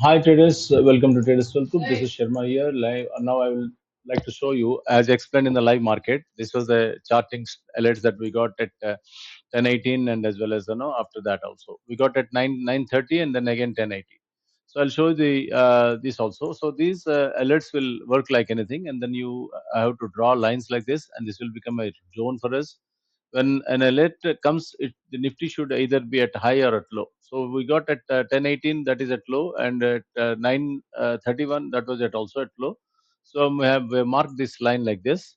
Hi traders, welcome to Traders Toolkit. This is Sharma here. Live now, I will like to show you, as explained in the live market. This was the charting alerts that we got at 10:18, and as well as after that also we got at 9:30, and then again 10:80. So I'll show you the this also. So these alerts will work like anything, and then you have to draw lines like this, and this will become a zone for us. When an alert comes, the Nifty should either be at high or at low. So we got at 10:18, that is at low, and at 9:31, that was at also at low. So we have marked this line like this.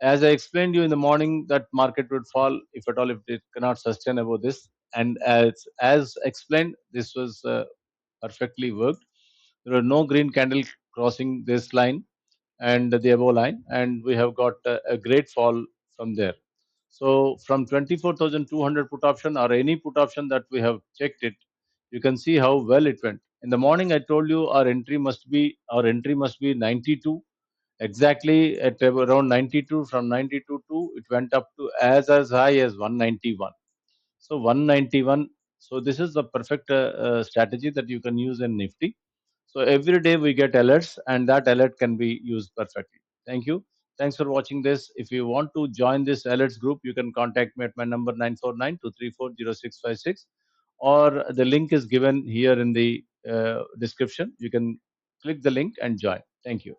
As I explained you in the morning, that market would fall if at all, if it cannot sustain above this. And as explained, this was perfectly worked. There were no green candle crossing this line and the above line, and we have got a great fall from there. So from 24,200 put option or any put option that we have checked it, you can see how well it went. In the morning, I told you our entry must be 92 exactly at around 92. From 92 to it went up to as high as 191. So 191. So this is the perfect strategy that you can use in Nifty. So every day we get alerts, and that alert can be used perfectly. Thank you. Thanks for watching this. If you want to join this alerts group, you can contact me at my number 949-234-0656, or the link is given here in the description. You can click the link and join. Thank you.